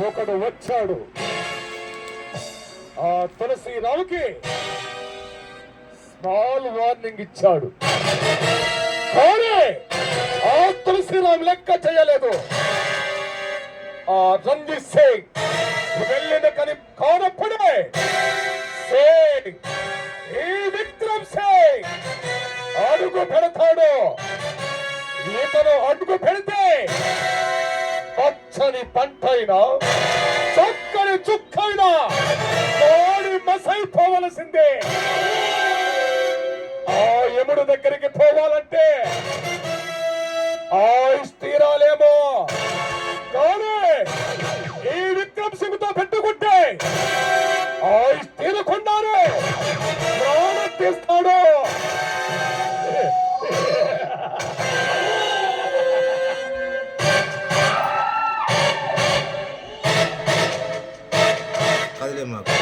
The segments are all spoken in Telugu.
ఒకడు వచ్చాడు. ఆ తులసి రావుకి స్మాల్ వార్నింగ్ ఇచ్చాడు. కానీ ఆ తులసిరామ్ లెక్క చేయలేదు. ఆ రంజిత్ సింగ్ వెళ్ళిన కని కానప్పుడే ఈ విక్రమ్ సింగ్ అడుగు పెడతాడు. ఇతను అడుగు పెడితే పచ్చని పంటైనా చక్కని చుక్కైనా కోడి మసైపోవలసిందే. ఆ యముడు దగ్గరికి పోవాలంటే ఆయుష్ తీరాలేమో, కానీ ఈ విక్రమ్ సింగ్ తో పెట్టుకుంటే ఆయుష్ తీరకుండానే ప్రాణం తీస్తాడు. అదిలే మాకు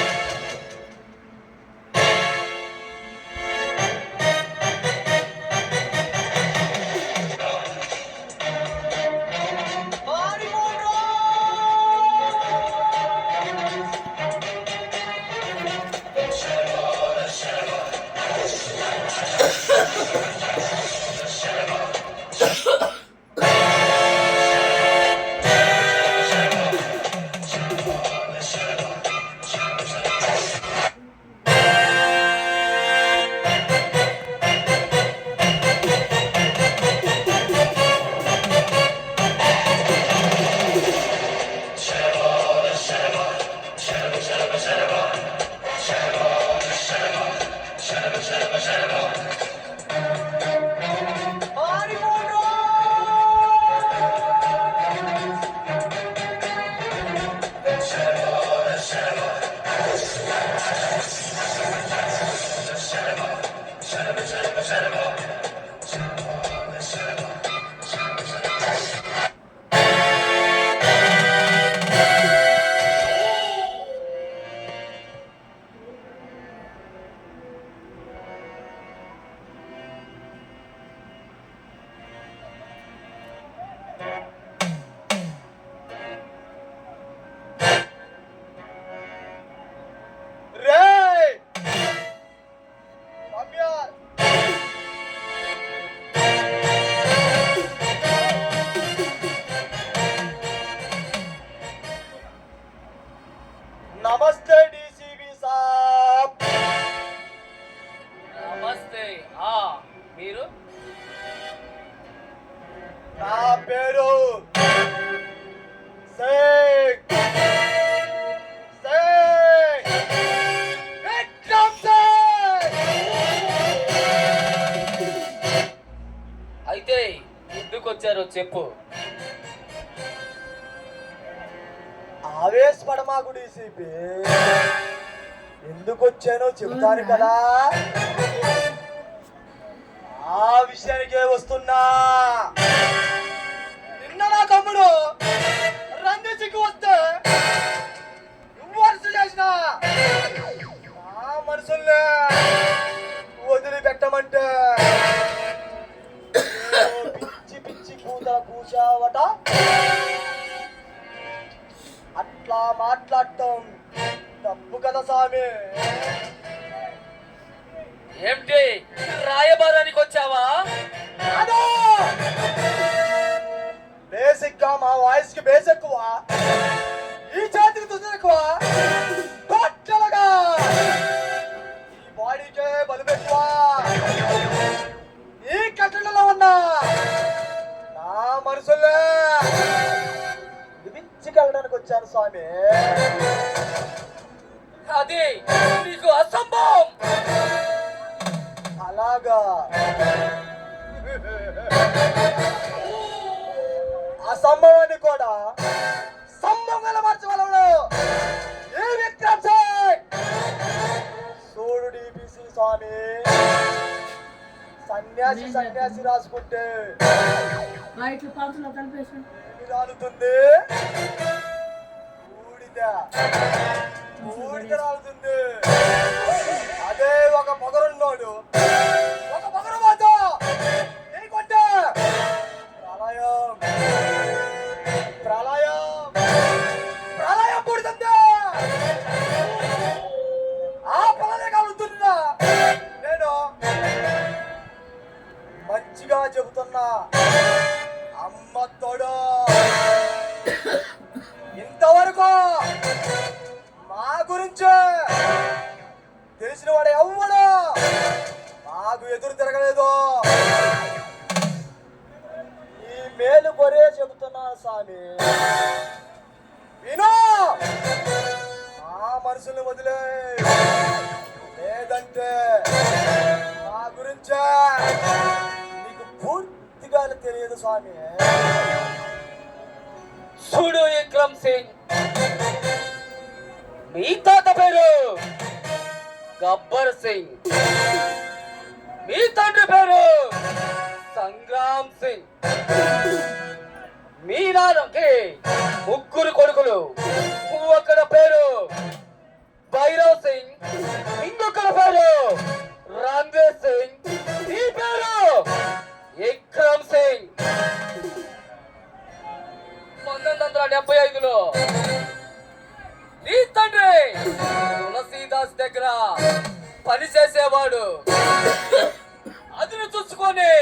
నమస్తే డీసీబీ సాబ్. నమస్తే. మీరు? నా పేరు సింగ్. విక్రమ్ సింగ్. అయితే ఎందుకు వచ్చారో చెప్పు. ఆవేశపడమాకు డీసీపీ. ఎందుకు వచ్చానో చెబుతాను కదా. ఆ విషయానికే వస్తున్నా. నిన్న నా తమ్ముడు రంజిత్కి వస్తే నువ్వు అరెస్ట్ చేసిన నా మనుషుల్ని వదిలిపెట్టమంటే పిచ్చి పిచ్చి కూతల కూర్చావట. అట్లా మాట్లాడటం తప్పు కదా స్వామి. ఏమిటి రాయబారానికి వచ్చావా? బేసిక్ గా మా వాయిస్ కి బేస్ ఎక్కువ, ఈ చేతికి తుది ఎక్కువ. టోటల్గా ఈ బాడీకే బలుపు ఎక్కువ. ఈ కట్టడలో ఉన్న నా మనసులే విడిపించుకెళ్ళడానికి వచ్చాను స్వామి. అది నీకు అసంభవం. అలాగా అసంభవాన్ని కూడా సంభవంగా మార్చగలడు ఈ విక్రమ్ సింగ్. చూడు డిపిసి స్వామి, సన్యాసి రాసుకుంటే రాలుతుంది, ఊడిద రాలుతుంది. అదే ఒక పొగరున్నోడు, ఒక పొగరు మాట నీకొంటే ప్రళయం ప్రళయం స్వామి. వినో, ఆ మనుషుల్ని వదిలే, లేదంటే నా గురించే నీకు పూర్తిగా తెలియదు స్వామి. చూడు విక్రమ్ సింగ్, మీ తాత పేరు గబ్బర్ సింగ్, మీ తండ్రి పేరు సంగ్రామ్ సింగ్, మీ నాన్నకి ముగ్గురు కొడుకులు, ఒకరి పేరు భైరవ్ సింగ్, ఇంకొకరి పేరు రణ్వీర్ సింగ్, ఈ పేరు విక్రమ్ సింగ్. 1975లో నీ తండ్రి తులసీదాస్ దగ్గర పనిచేసేవాడు. అదిని చూసుకొని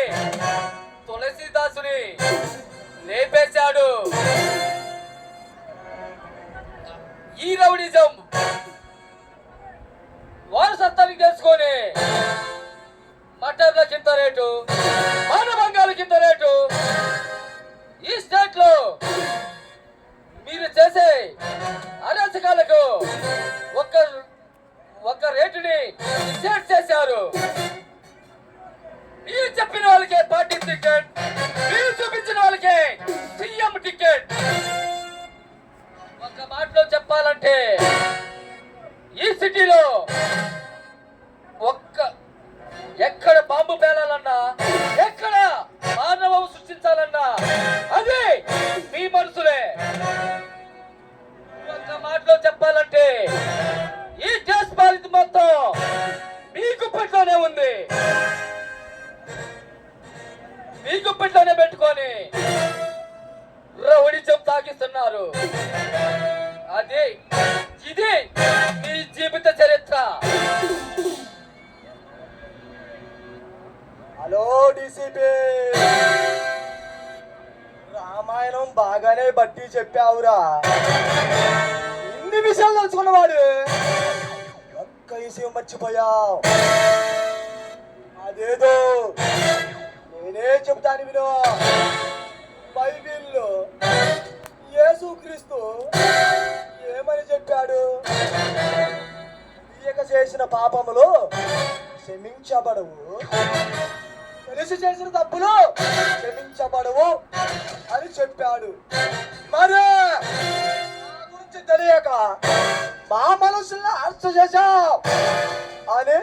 తులసీదాసుని లేపేశాడు. ఈ రౌడిజం వారసత్వానికి తెలుసుకొని మటర్ల కింద రేటు, మానవంగాల కింద రేటు ఈ స్టేట్ లో మీరు చేసే అరాచకాలకు ఒక రేటుని సెట్ చేశారు. మీరు చెప్పిన వాళ్ళకే పార్టీ టికెట్, మీరు చూపించిన వాళ్ళకే సీఎం టికెట్. ఒక మాటలో చెప్పాలంటే ఈ సిటీలో ఎక్కడ బాంబు పేలాలన్నా, ఎక్కడ మానవం సృష్టించాలన్నా అది మీ మనసులే. ఒక మాటలో చెప్పాలంటే ఈ దేశ పాలిత మొత్తం మీ గుప్పెట్లోనే ఉంది. మీ గుప్పెట్లోనే పెట్టుకొని రౌడిజం తాగిస్తున్నారు. ఇది మీ జీవిత చరిత్ర. హలో డీసీపీ, రామాయణం బాగానే బట్టి చెప్పావురా. ఇన్ని విషయాలు తెలుసుకున్నవాడు ఒక్క విషయం మర్చిపోయావు. అదేదో నేనే చెప్తాను విను. బైబిల్లో యేసుక్రీస్తు ఏమని చెప్పాడు? ఈయక చేసిన పాపములు క్షమించబడవు, తెలిసి చేసిన తప్పులు క్షమించబడవు అని చెప్పాడు. మరి నా గురించి తెలియక మా మనసులో అర్థం చేశావు అని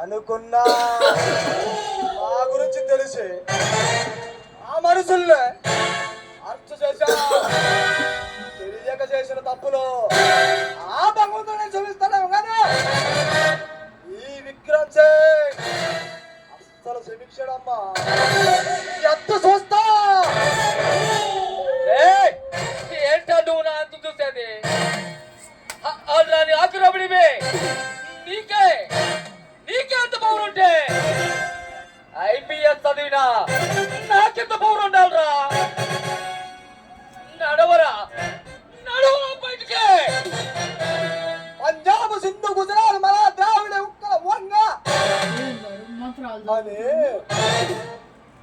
అనుకున్నా. మా గురించి తెలిసి ఆ మనసుల్లో అర్థం చేశావు. తెలియక చేసిన తప్పులు ఆ భగవంతుడిని క్షమిస్తాడు కానీ ఈ విక్రమ్ సింగ్ అస్సలు క్షమించాడమ్మా. ఎంత చూస్తా ఏంటో నువ్వు నా అంత చూసేది? ఆకురబడివే నీకే ఎంత పవర్ ఉంటే ఐపీఎస్ చదివినా నాకెంత పవర్ ఉండాలరా? నడవరా బయటికి. పంజాబ్, సింధు, గుజరాత్, మన ద్రావిడ ఉక్కల వంగ అని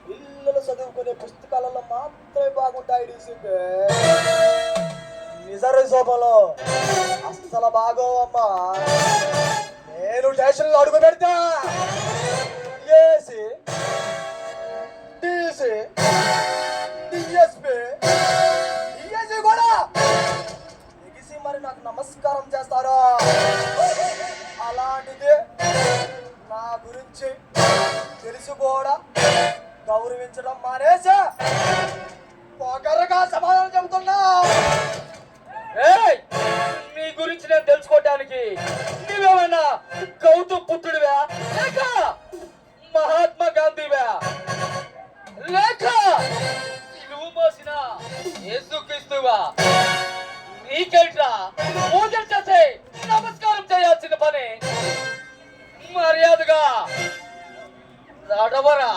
పిల్లలు చదువుకునే పుస్తకాలలో మాత్రమే బాగుంటాయి డీసీపీ. నిజ రూపంలో అస్సలు బాగోవమ్మా. నేను స్టేషన్లో అడుగు పెడతా ఏసీ, డీసీ, డిఎస్పీ, డిఎస్పీ కూడా ఎగిసి మరి నాకు నమస్కారం చేస్తారా? అలాంటిది నా గురించి తెలుసు కూడా గౌరవించడం మానేసా పొగరగా సమాధానం చెబుతున్నా. నీ గురించి నేను తెలుసుకోవటానికి నీవేమైనా గౌతమ్ పుత్రుడివా, లేక మహాత్మా గాంధీవా, లేక నువ్వు మోసిన యేసుక్రీస్తువా? నీకేంట్రా పూజలు చేసే నమస్కారం చేయాల్సిన పని? మర్యాదగా నడవరా.